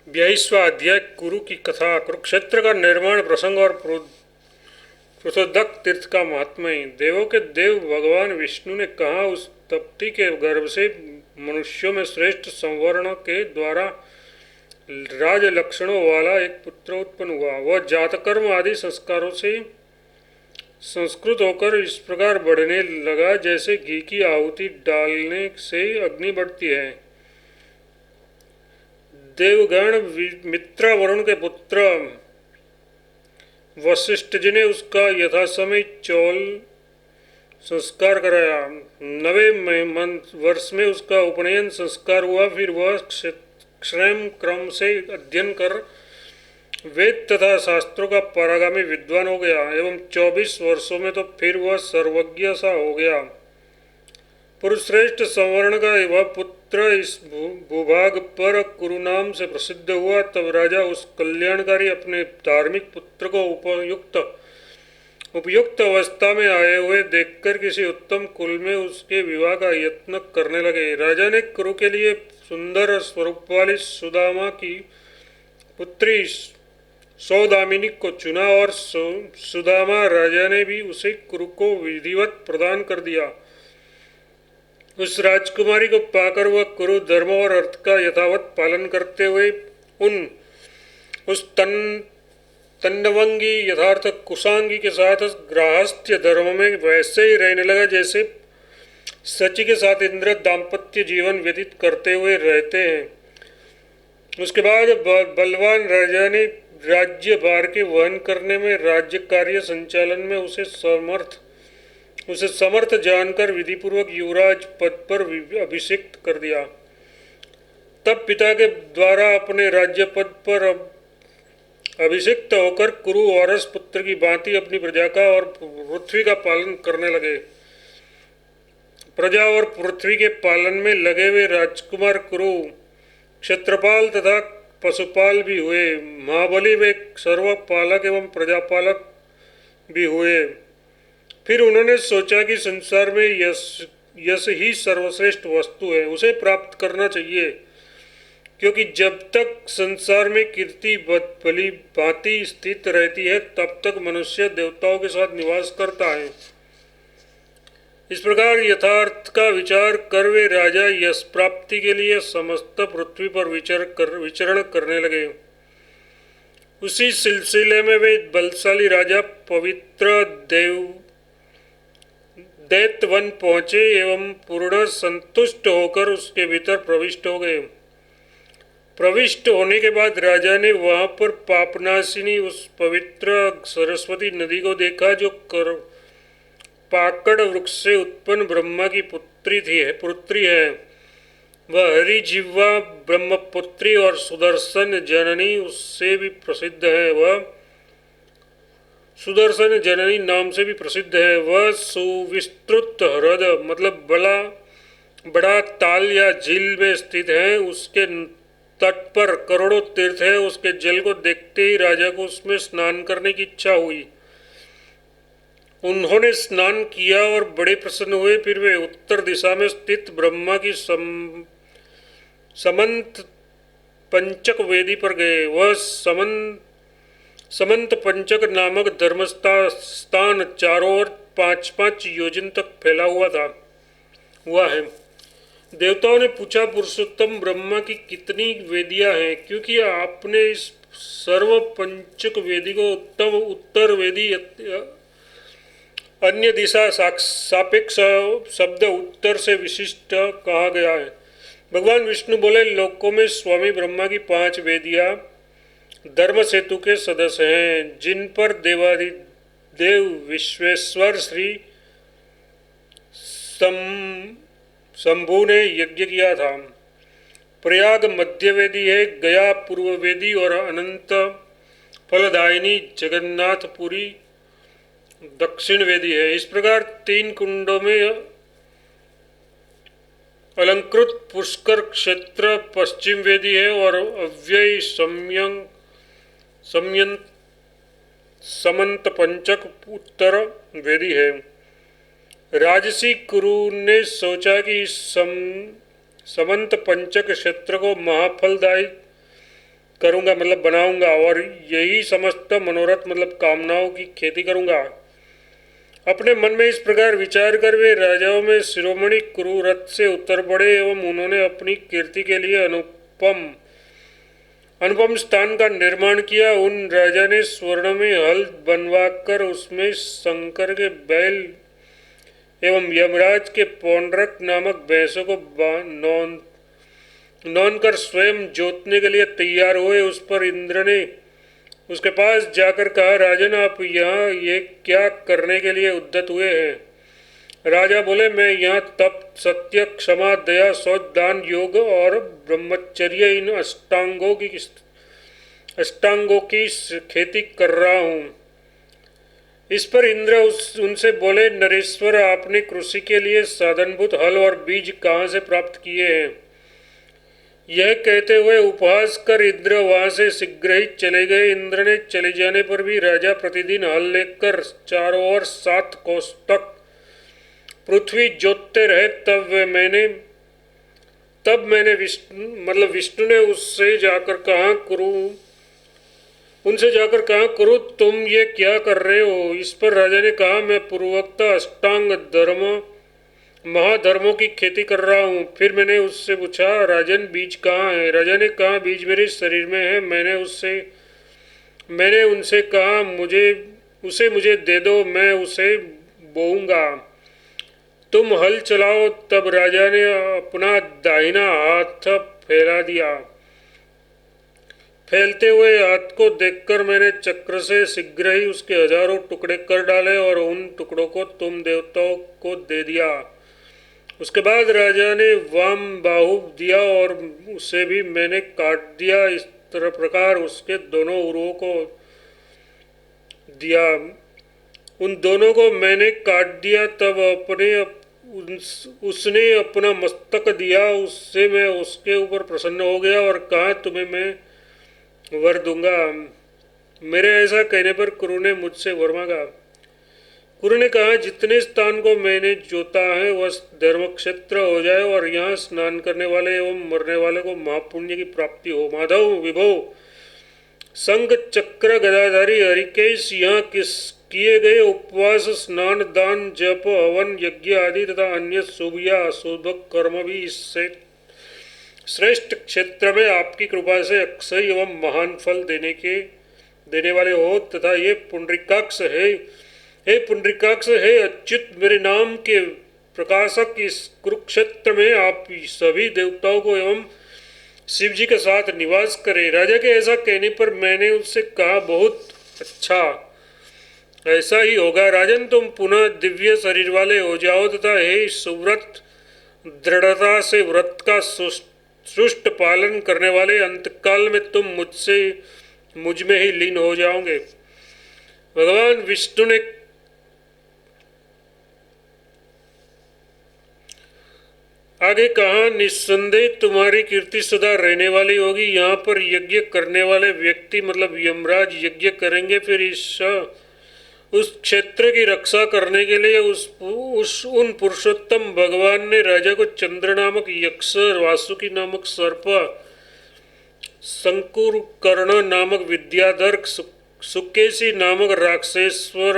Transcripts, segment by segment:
22वां अध्याय कुरु की कथा। कुरुक्षेत्र का निर्माण प्रसंग और पृथोदक तीर्थ का महात्म्य। देवों के देव भगवान विष्णु ने कहा, उस तप्ती के गर्भ से मनुष्यों में श्रेष्ठ संवर्ण के द्वारा राज लक्षणों वाला एक पुत्र उत्पन्न हुआ। वह जातकर्म आदि संस्कारों से संस्कृत होकर इस प्रकार बढ़ने लगा जैसे घी की आहुति डालने से अग्नि बढ़ती है। देवगण मित्र वरुण के पुत्र वशिष्ठ जी ने उसका यथासमय चौल संस्कार कराया। 9वें वर्ष में उसका उपनयन संस्कार हुआ। फिर वह क्षेम क्रम से अध्ययन कर वेद तथा शास्त्रों का परागामी विद्वान हो गया एवं 24 वर्षों में तो फिर वह सर्वज्ञ सा हो गया। पुरुषश्रेष्ठ संवर्ण का वह पुत्र इस भूभाग पर कुरु नाम से प्रसिद्ध हुआ। तब राजा उस कल्याणकारी अपने धार्मिक पुत्र को उपयुक्त अवस्था में आए हुए देखकर किसी उत्तम कुल में उसके विवाह का यत्न करने लगे। राजा ने कुरु के लिए सुंदर स्वरूप वाली सुदामा की पुत्री सौदामिनी को चुना और सुदामा राजा ने भी उसे कुरु को विधिवत प्रदान कर दिया। उस राजकुमारी को पाकर वह कुरु धर्म और अर्थ का यथावत पालन करते हुए उस तन्नवंगी यथार्थ कुशांगी के साथ गृहस्थ्य धर्म में वैसे ही रहने लगा जैसे सची के साथ इंद्र दाम्पत्य जीवन व्यतीत करते हुए रहते हैं। उसके बाद बलवान राजा ने राज्य भार के वहन करने में, राज्य कार्य संचालन में उसे समर्थ जानकर विधिपूर्वक युवराज पद पर अभिषिक्त कर दिया। तब पिता के द्वारा अपने राज्य पद पर अभिषिक्त होकर कुरु औरस पुत्र की भांति अपनी प्रजा का और पृथ्वी का पालन करने लगे। प्रजा और पृथ्वी के पालन में लगे हुए राजकुमार कुरु क्षेत्रपाल तथा पशुपाल भी हुए। महाबली वे सर्वपालक एवं प्रजापालक भी हुए। फिर उन्होंने सोचा कि संसार में यश ही सर्वश्रेष्ठ वस्तु है, उसे प्राप्त करना चाहिए, क्योंकि जब तक संसार में कीर्ति भली भांति स्थित रहती है तब तक मनुष्य देवताओं के साथ निवास करता है। इस प्रकार यथार्थ का विचार कर वे राजा यश प्राप्ति के लिए समस्त पृथ्वी पर विचरण करने लगे। उसी सिलसिले में वे बलशाली राजा पवित्र दैत्यवन पहुंचे एवं पूर्ण संतुष्ट होकर उसके भीतर प्रविष्ट हो गए। प्रविष्ट होने के बाद राजा ने वहां पर पापनाशिनी उस पवित्र सरस्वती नदी को देखा जो पाकड़ वृक्ष से उत्पन्न ब्रह्मा की पुत्री है। वह हरिजिह्वा ब्रह्मपुत्री और सुदर्शन जननी उससे भी प्रसिद्ध है। वह सुदर्शन जननी नाम से भी प्रसिद्ध है। वह सुविस्तृत हृद मतलब बड़ा ताल या झील में स्थित है। उसके तट पर करोड़ों तीर्थ है। उसके जल को देखते ही राजा को उसमें स्नान करने की इच्छा हुई। उन्होंने स्नान किया और बड़े प्रसन्न हुए। फिर वे उत्तर दिशा में स्थित ब्रह्मा की समंत पंचक वेदी पर गए। वह समंत पंचक नामक धर्मस्थान चारों ओर 5-5 योजन तक फैला हुआ है। देवताओं ने पूछा, पुरुषोत्तम ब्रह्मा की कितनी वेदियां हैं? क्योंकि आपने इस सर्व पंचक वेदी को उत्तर वेदी अन्य दिशा सापेक्ष शब्द उत्तर से विशिष्ट कहा गया है। भगवान विष्णु बोले, लोकों में स्वामी ब्रह्मा की 5 वेदियां धर्म सेतु के सदस्य हैं, जिन पर देवादिदेव विश्वेश्वर श्री शंभु ने यज्ञ किया था। प्रयाग मध्य वेदी है, गया पूर्व वेदी और अनंत फलदायिनी जगन्नाथपुरी दक्षिण वेदी है। इस प्रकार 3 कुंडों में अलंकृत पुष्कर क्षेत्र पश्चिम वेदी है और अव्यय समंत पंचक उत्तर वेदी है। राजसी कुरु ने सोचा कि समंत पंचक क्षेत्र को महाफलदायी करूँगा मतलब बनाऊँगा, और यही समस्त मनोरथ मतलब कामनाओं की खेती करूँगा। अपने मन में इस प्रकार विचार कर वे राजाओं में शिरोमणि कुरु रथ से उतर पड़े एवं उन्होंने अपनी कीर्ति के लिए अनुपम स्थान का निर्माण किया। उन राजा ने स्वर्ण में हल बनवाकर उसमें शंकर के बैल एवं यमराज के पौंड्रक नामक भैंसों को नौन कर स्वयं जोतने के लिए तैयार हुए। उस पर इंद्र ने उसके पास जाकर कहा, राजन आप यहाँ ये क्या करने के लिए उद्यत हुए हैं? राजा बोले, मैं यहाँ तप, सत्य, क्षमा, दया, शौच, दान, योग और ब्रह्मचर्य इन अष्टांगों की खेती कर रहा हूँ। इस पर इंद्र उनसे बोले, नरेश्वर आपने कृषि के लिए साधनभूत हल और बीज कहाँ से प्राप्त किए हैं? यह कहते हुए उपहास कर इंद्र वहां से शीघ्र ही चले गए। इंद्र ने चले जाने पर भी राजा प्रतिदिन हल लेकर चारों ओर 7 कोस तक पृथ्वी जोतते रहे। तब मैंने विष्णु ने उनसे जाकर कहा, तुम ये क्या कर रहे हो? इस पर राजा ने कहा, मैं पूर्वोक्त अष्टांग महाधर्मों की खेती कर रहा हूँ। फिर मैंने उससे पूछा, राजन बीज कहाँ है? राजा ने कहा, बीज मेरे शरीर में है। मैंने उनसे कहा, मुझे दे दो, मैं उसे बोऊंगा। तुम हल चलाओ। तब राजा ने अपना दाहिना हाथ फैला दिया। फैलते हुए हाथ को देखकर मैंने चक्र से शीघ्र ही उसके हजारों टुकड़े कर डाले और उन टुकड़ों को तुम देवताओं को दे दिया। उसके बाद राजा ने वाम बाहु दिया और उसे भी मैंने काट दिया। इस तरह प्रकार उसके दोनों उरुओं को दिया। उन दोनों को मैंने काट दिया। तब उसने अपना मस्तक दिया। उससे मैं उसके ऊपर प्रसन्न हो गया और कहा, तुम्हें मैं वर दूंगा। मेरे ऐसा कहने पर कुरु ने मुझसे वर मांगा। कुरु ने कहा, जितने स्थान को मैंने जोता है वह धर्म क्षेत्र हो जाए और यहाँ स्नान करने वाले एवं मरने वाले को महापुण्य की प्राप्ति हो। माधव विभो संग चक्र गदाधारी हरिकेश यहाँ किए गए उपवास, स्नान, दान, जप, हवन, यज्ञ आदि तथा अन्य शुभ या अशुभ कर्म भी इससे श्रेष्ठ क्षेत्र में आपकी कृपा से अक्षय एवं महान फल देने वाले हो। तथा ये पुंडरीकाक्ष है, हे पुंडरीकाक्ष, हे अच्युत, मेरे नाम के प्रकाशक, इस कुरुक्षेत्र में आप सभी देवताओं को एवं शिव जी के साथ निवास करें। राजा के ऐसा कहने पर मैंने उससे कहा, बहुत अच्छा, ऐसा ही होगा। राजन, तुम पुनः दिव्य शरीर वाले हो जाओ तथा हे सुव्रत, दृढ़ता से व्रत का सुष्ट पालन करने वाले, अंतकाल में तुम मुझ में ही लीन हो जाओगे। भगवान विष्णु ने आगे कहा, निस्संदेह तुम्हारी कीर्ति सदा रहने वाली होगी। यहाँ पर यज्ञ करने वाले व्यक्ति मतलब यमराज यज्ञ करेंगे। फिर उस क्षेत्र की रक्षा करने के लिए उन पुरुषोत्तम भगवान ने राजा को चंद्र नामक यक्ष, वासुकी नामक सर्प, शंकुर कर्ण नामक विद्याधर, सुकेशी नामक राक्षसेश्वर,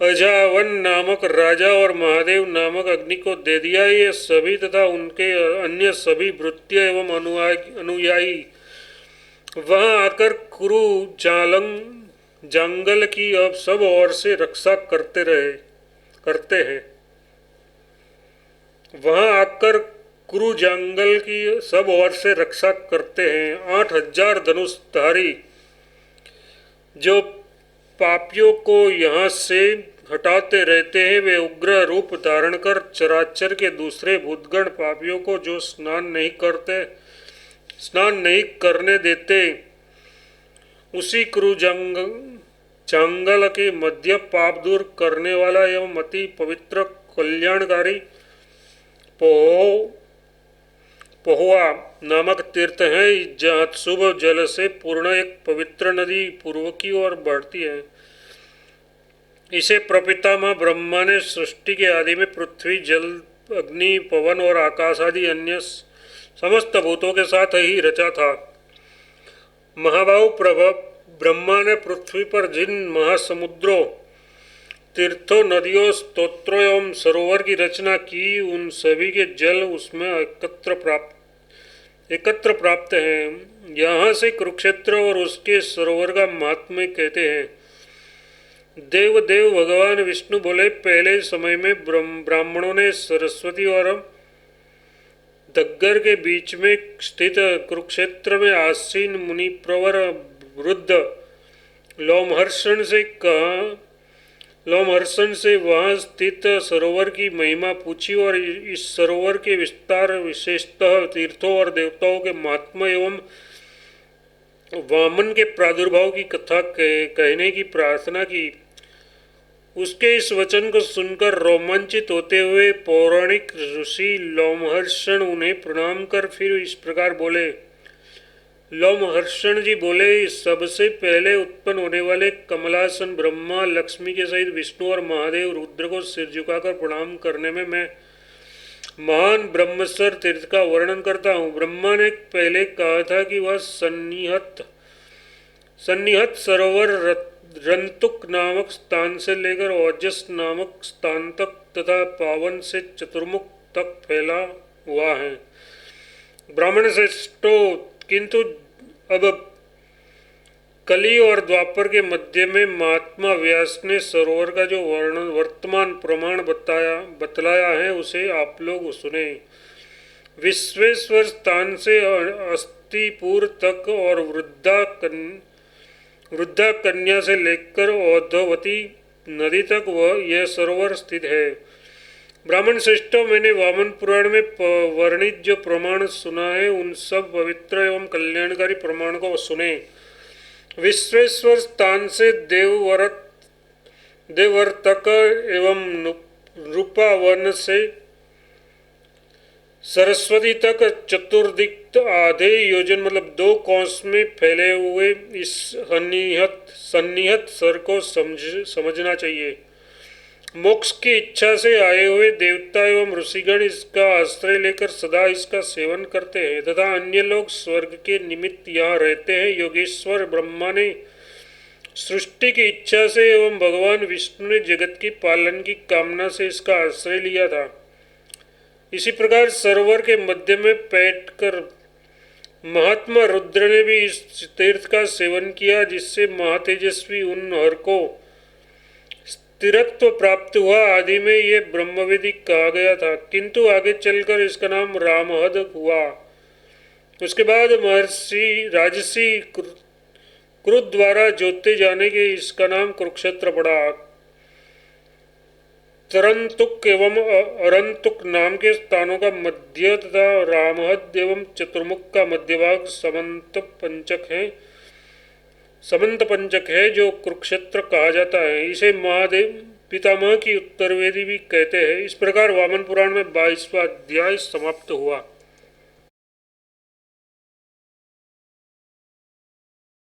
अजावन नामक राजा और महादेव नामक अग्नि को दे दिया। ये सभी तथा उनके अन्य सभी भृत्य एवं अनुयायी वहां आकर कुरु जंगल की अब सब ओर से रक्षा करते हैं। वहां आकर कुरु जंगल की सब ओर से रक्षा करते हैं। 8000 धनुषधारी जो पापियों को यहाँ से हटाते रहते हैं, वे उग्र रूप धारण कर चराचर के दूसरे भूतगण पापियों को जो स्नान नहीं करने देते, उसी कुरु जंगल के मध्य पाप दूर करने वाला एवं अति पवित्र कल्याणकारी पोहुआ नामक तीर्थ है, जहाँ शुभ जल से पूर्ण एक पवित्र नदी पूर्व की ओर बढ़ती है। इसे प्रपितामह ब्रह्मा ने सृष्टि के आदि में पृथ्वी, जल, अग्नि, पवन और आकाश आदि अन्य समस्त भूतों के साथ ही रचा था। महाबाहु प्रभा ब्रह्मा ने पृथ्वी पर जिन महासमुद्रों, तीर्थों, नदियों, स्तोत्रों एवं सरोवर की रचना की, उन सभी के जल उसमें एकत्र प्राप्त हैं। यहाँ से कुरुक्षेत्र और उसके सरोवर का महात्म्य कहते हैं। देव भगवान विष्णु बोले, पहले समय में ब्राह्मणों ने सरस्वती और दग्गर के बीच में स्थित कुरुक्षेत्र में आसीन मुनि प्रवर वृद्ध लोमहर्षण से वहाँ स्थित सरोवर की महिमा पूछी और इस सरोवर के विस्तार, विशेषतः तीर्थों और देवताओं के महात्म्य एवं वामन के प्रादुर्भाव की कथा कहने की प्रार्थना की। उसके इस वचन को सुनकर रोमांचित होते हुए पौराणिक ऋषि लोमहर्षण उन्हें प्रणाम कर फिर इस प्रकार बोले। लोमहर्षण जी बोले, सबसे पहले उत्पन्न होने वाले कमलासन ब्रह्मा, लक्ष्मी के सहित विष्णु और महादेव रुद्र को सिर झुकाकर प्रणाम करने में मैं महान ब्रह्मसर तीर्थ का वर्णन करता हूँ। ब्रह्मा ने पहले कहा था कि वह सन्निहत सरोवर रंतुक नामक स्थान से लेकर ओजस नामक स्थान तक तथा पावन से चतुर्मुख तक फैला हुआ है। ब्राह्मण श्रेष्ठो, किंतु अब कली और द्वापर के मध्य में महात्मा व्यास ने सरोवर का जो वर्तमान प्रमाण बतलाया है उसे आप लोग सुने। विश्वेश्वर स्थान से अस्तिपुर तक और वृद्धा कन्या से लेकर औधवती नदी तक यह सरोवर स्थित है। ब्राह्मण श्रेष्ठों, मैंने वामन पुराण में वर्णित जो प्रमाण सुना है उन सब पवित्र एवं कल्याणकारी प्रमाण को सुने। विश्वेश्वर स्थान से देववर्तक एवं रूपावन से सरस्वती तक चतुर्दिक् आधे योजन मतलब 2 कोस में फैले हुए इस सन्निहत सर को समझना चाहिए। मोक्ष की इच्छा से आए हुए देवता एवं ऋषिगण इसका आश्रय लेकर सदा इसका सेवन करते हैं तथा अन्य लोग स्वर्ग के निमित्त यहाँ रहते हैं। योगेश्वर ब्रह्मा ने सृष्टि की इच्छा से एवं भगवान विष्णु ने जगत की पालन की कामना से इसका आश्रय लिया था। इसी प्रकार सरोवर के मध्य में बैठकर महात्मा रुद्र ने भी इस तीर्थ का सेवन किया, जिससे महातेजस्वी उन हर को स्थिरत्व प्राप्त हुआ। आदि में ये ब्रह्मवेदी कहा गया था, किंतु आगे चलकर इसका नाम रामहद हुआ। उसके बाद महर्षि राजसी क्रुद्ध द्वारा जोते जाने के इसका नाम कुरुक्षेत्र पड़ा। तरंतुक एवं अरंतुक नाम के स्थानों का मध्य तथा रामहद एवं चतुर्मुख का मध्यभाग समंत पंचक है जो कुरुक्षेत्र कहा जाता है। इसे महादेव पितामह की उत्तरवेदी भी कहते हैं। इस प्रकार वामन पुराण में 22वां अध्याय समाप्त हुआ।